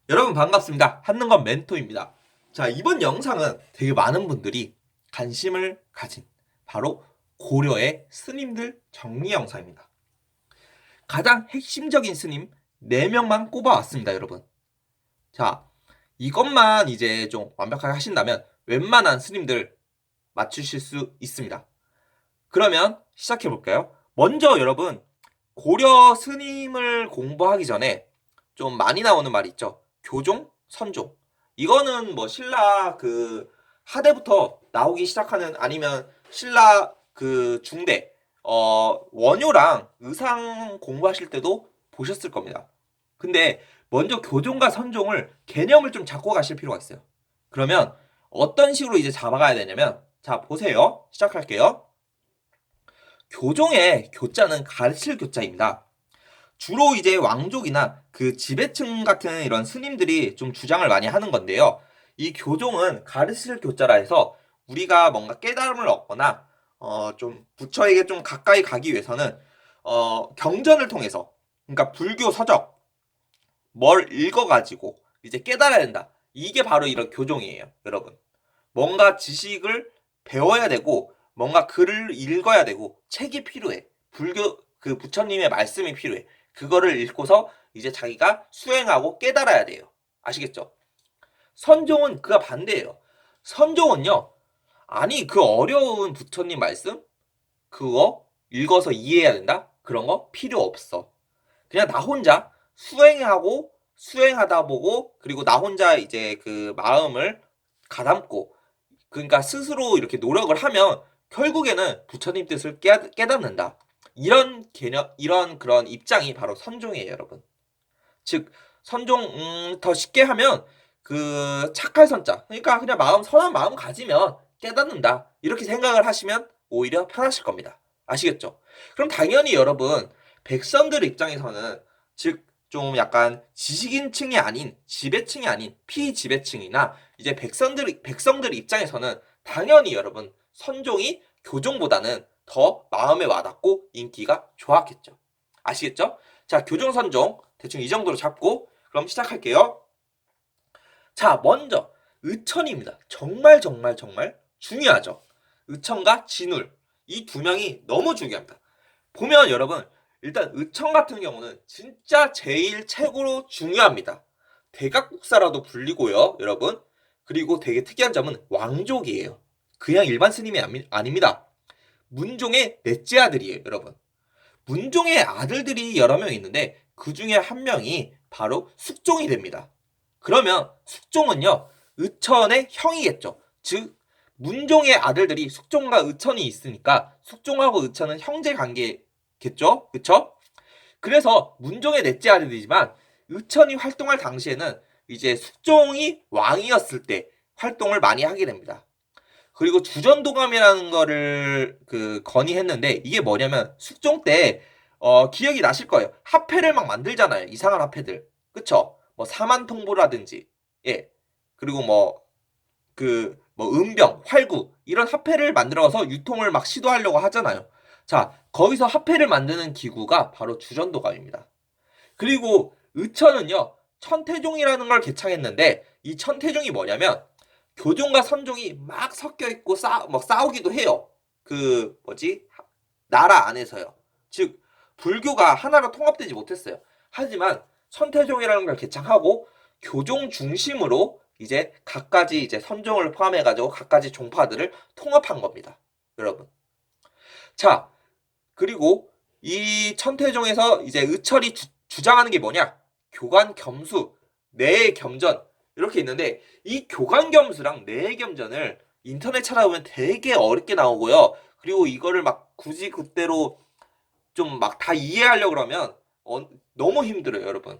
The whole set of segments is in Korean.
여러분 반갑습니다. 한능건 멘토입니다. 자, 이번 영상은 되게 많은 분들이 관심을 가진 바로 고려의 스님들 정리 영상입니다. 가장 핵심적인 스님 4명만 꼽아왔습니다, 여러분. 자, 이것만 이제 좀 완벽하게 하신다면 웬만한 스님들 맞추실 수 있습니다. 그러면 시작해 볼까요? 먼저 여러분, 고려 스님을 공부하기 전에 좀 많이 나오는 말이 있죠. 교종, 선종. 이거는 뭐 신라 그 하대부터 나오기 시작하는, 아니면 신라 그 중대 원효랑 의상 공부하실 때도 보셨을 겁니다. 근데 먼저 교종과 선종을 개념을 좀 잡고 가실 필요가 있어요. 그러면 어떤 식으로 이제 잡아가야 되냐면, 자 보세요. 시작할게요. 교종의 교자는 가르칠 교자입니다. 주로 이제 왕족이나 그 지배층 같은 이런 스님들이 좀 주장을 많이 하는 건데요. 이 교종은 가르칠 교자라 해서 우리가 뭔가 깨달음을 얻거나 좀 부처에게 좀 가까이 가기 위해서는 경전을 통해서, 그러니까 불교 서적 뭘 읽어가지고 이제 깨달아야 된다. 이게 바로 이런 교종이에요, 여러분. 뭔가 지식을 배워야 되고, 뭔가 글을 읽어야 되고, 책이 필요해. 불교 그 부처님의 말씀이 필요해. 그거를 읽고서 이제 자기가 수행하고 깨달아야 돼요. 아시겠죠? 선종은 그가 반대예요. 선종은요, 아니 그 어려운 부처님 말씀 그거 읽어서 이해해야 된다? 그런 거 필요 없어. 그냥 나 혼자 수행하다 보고, 그리고 나 혼자 이제 그 마음을 가담고, 그러니까 스스로 이렇게 노력을 하면 결국에는 부처님 뜻을 깨닫는다. 이런 개념, 이런 그런 입장이 바로 선종이에요, 여러분. 즉, 선종, 더 쉽게 하면 그 착할 선자. 그러니까 그냥 선한 마음 가지면 깨닫는다. 이렇게 생각을 하시면 오히려 편하실 겁니다. 아시겠죠? 그럼 당연히 여러분, 백성들 입장에서는, 즉, 좀 약간 지식인층이 아닌, 지배층이 아닌 피지배층이나 이제 백성들 입장에서는 당연히 여러분, 선종이 교종보다는 더 마음에 와닿고 인기가 좋았겠죠. 아시겠죠? 자, 교종 선종 대충 이 정도로 잡고 그럼 시작할게요. 자, 먼저 의천입니다. 정말 정말 정말 중요하죠. 의천과 진울, 이 두 명이 너무 중요합니다. 보면 여러분, 일단 의천 같은 경우는 진짜 제일 최고로 중요합니다. 대각국사라도 불리고요, 여러분. 그리고 되게 특이한 점은 왕족이에요. 그냥 일반 스님이 아닙니다. 문종의 넷째 아들이에요, 여러분. 문종의 아들들이 여러 명 있는데 그 중에 한 명이 바로 숙종이 됩니다. 그러면 숙종은요, 의천의 형이겠죠. 즉, 문종의 아들들이 숙종과 의천이 있으니까 숙종하고 의천은 형제 관계겠죠. 그쵸? 그래서 문종의 넷째 아들이지만 의천이 활동할 당시에는 이제 숙종이 왕이었을 때 활동을 많이 하게 됩니다. 그리고 주전도감이라는 거를 그 건의했는데, 이게 뭐냐면 숙종 때 기억이 나실 거예요. 화폐를 막 만들잖아요. 이상한 화폐들. 그쵸? 뭐 사만통보라든지, 예. 그리고 뭐 은병, 활구 이런 화폐를 만들어서 유통을 막 시도하려고 하잖아요. 자, 거기서 화폐를 만드는 기구가 바로 주전도감입니다. 그리고 의천은요, 천태종이라는 걸 개창했는데, 이 천태종이 뭐냐면 교종과 선종이 막 섞여 있고 막 싸우기도 해요. 그 뭐지? 나라 안에서요. 즉 불교가 하나로 통합되지 못했어요. 하지만 선태종이라는 걸 개창하고 교종 중심으로 이제 각가지 이제 선종을 포함해 가지고 각가지 종파들을 통합한 겁니다. 여러분. 자, 그리고 이 천태종에서 이제 의철이 주장하는 게 뭐냐? 교관 겸수, 내의 겸전 이렇게 있는데, 이 교관 겸수랑 내의 겸전을 인터넷 찾아보면 되게 어렵게 나오고요. 그리고 이거를 막 굳이 그대로 좀 막 다 이해하려고 그러면 너무 힘들어요, 여러분.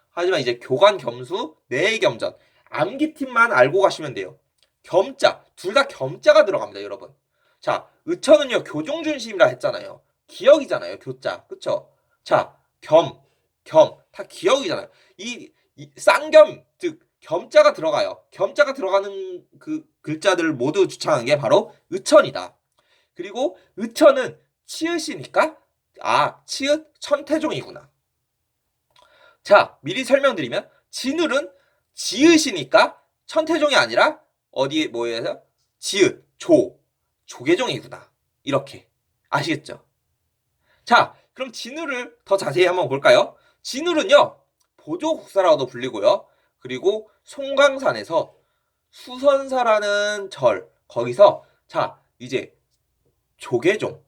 하지만 이제 교관 겸수, 내의 겸전 암기팀만 알고 가시면 돼요. 겸자, 둘 다 겸자가 들어갑니다, 여러분. 자, 의천은요 교종 중심이라 했잖아요. 기억이잖아요, 교자. 그쵸? 자, 다 기억이잖아요. 이 쌍겸, 즉 겸자가 들어가요. 겸자가 들어가는 그 글자들을 모두 주창한 게 바로 의천이다. 그리고 의천은 치읓이니까, 치읓 천태종이구나. 자, 미리 설명드리면 진울은 지읒이니까 천태종이 아니라 어디 뭐예요? 지읒, 조계종이구나. 이렇게 아시겠죠? 자, 그럼 진우를 더 자세히 한번 볼까요? 진우는요, 보조국사라고도 불리고요. 그리고 송강산에서 수선사라는 절, 거기서, 자, 이제 조계종,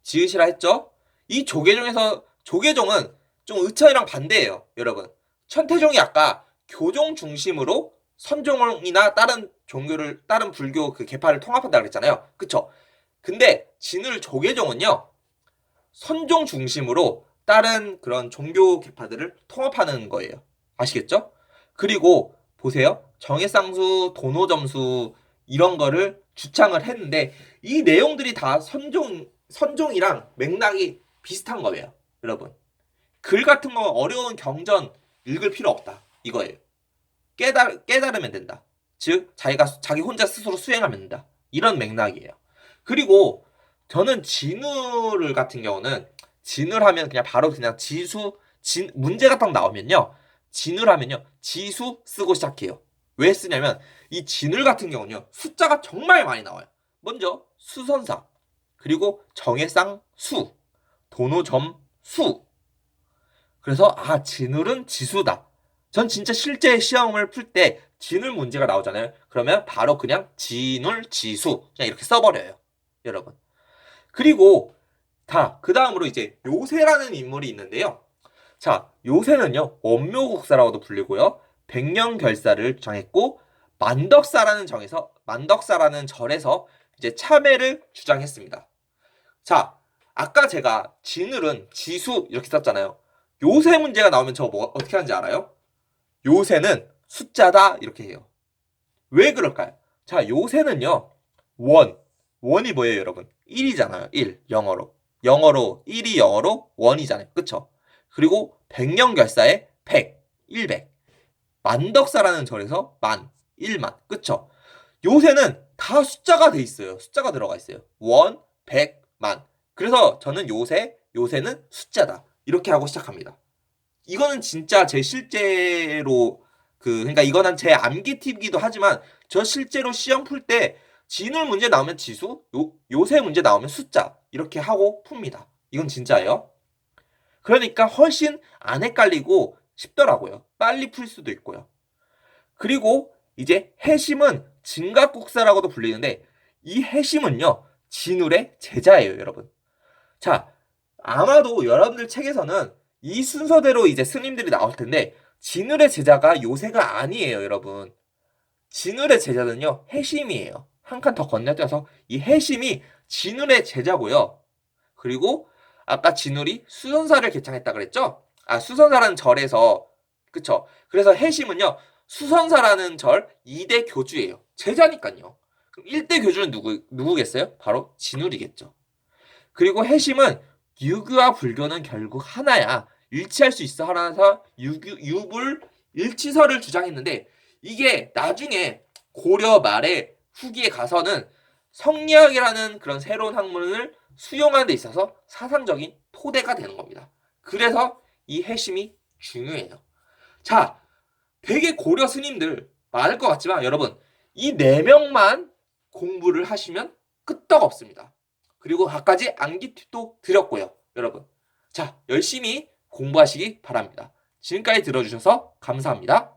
지읒이라 했죠? 이 조계종은 좀 의천이랑 반대예요, 여러분. 천태종이 아까 교종 중심으로 선종이나 다른 불교 그 계파를 통합한다 그랬잖아요. 그쵸? 근데 진울 조계종은요, 선종 중심으로 다른 그런 종교 계파들을 통합하는 거예요. 아시겠죠? 그리고 보세요. 정해쌍수, 도노점수 이런 거를 주창을 했는데 이 내용들이 다 선종이랑 맥락이 비슷한 거예요. 여러분. 글 같은 거 어려운 경전 읽을 필요 없다. 이거예요. 깨달으면 된다. 즉 자기 혼자 스스로 수행하면 된다. 이런 맥락이에요. 그리고 저는 진우를 같은 경우는 진을 하면 그냥 바로 그냥 문제가 딱 나오면요. 진을 하면요. 지수 쓰고 시작해요. 왜 쓰냐면 이 진을 같은 경우는요. 숫자가 정말 많이 나와요. 먼저 수선사, 그리고 정해쌍 수, 도노점 수. 그래서 진을은 지수다. 전 진짜 실제 시험을 풀 때 진을 문제가 나오잖아요. 그러면 바로 그냥 진을 지수 그냥 이렇게 써버려요. 여러분. 그리고 그 다음으로 이제 요새라는 인물이 있는데요. 자, 요새는요, 원묘국사라고도 불리고요. 백년결사를 주장했고, 만덕사라는 절에서 이제 참회를 주장했습니다. 자, 아까 제가 진을은 지수 이렇게 썼잖아요. 요새 문제가 나오면 저 어떻게 하는지 알아요? 요새는 숫자다 이렇게 해요. 왜 그럴까요? 자, 요새는요, 원이 뭐예요, 여러분? 1이잖아요. 1, 영어로 1이 영어로 원이잖아요. 그쵸? 그리고 백년결사의 100, 100. 만덕사라는 절에서 1만. 그쵸? 요새는 다 숫자가 돼 있어요. 숫자가 들어가 있어요. 100, 만. 그래서 저는 요새는 숫자다. 이렇게 하고 시작합니다. 이거는 진짜 제 실제로 그러니까 이거는 제 암기 팁이기도 하지만 저 실제로 시험 풀 때 진울 문제 나오면 지수, 요새 문제 나오면 숫자 이렇게 하고 풉니다. 이건 진짜예요. 그러니까 훨씬 안 헷갈리고 쉽더라고요. 빨리 풀 수도 있고요. 그리고 이제 해심은 진각국사라고도 불리는데 이 해심은요 진울의 제자예요, 여러분. 자, 아마도 여러분들 책에서는 이 순서대로 이제 스님들이 나올 텐데 진울의 제자가 요새가 아니에요, 여러분. 진울의 제자는요 해심이에요. 한 칸 더 건너뛰어서 이 해심이 진울의 제자고요. 그리고 아까 진울이 수선사를 개창했다 그랬죠? 수선사라는 절에서 그쵸? 그래서 해심은요 수선사라는 절 2대 교주예요. 제자니까요. 그럼 1대 교주는 누구겠어요? 바로 진울이겠죠. 그리고 해심은 유교와 불교는 결국 하나야. 일치할 수 있어 하면서 유불 일치설을 주장했는데 이게 나중에 고려 말에 후기에 가서는 성리학이라는 그런 새로운 학문을 수용하는 데 있어서 사상적인 토대가 되는 겁니다. 그래서 이 해심이 중요해요. 자, 되게 고려 스님들 많을 것 같지만 여러분 이 4명만 공부를 하시면 끄떡없습니다. 그리고 갖가지 암기 팁도 드렸고요. 여러분 자 열심히 공부하시기 바랍니다. 지금까지 들어주셔서 감사합니다.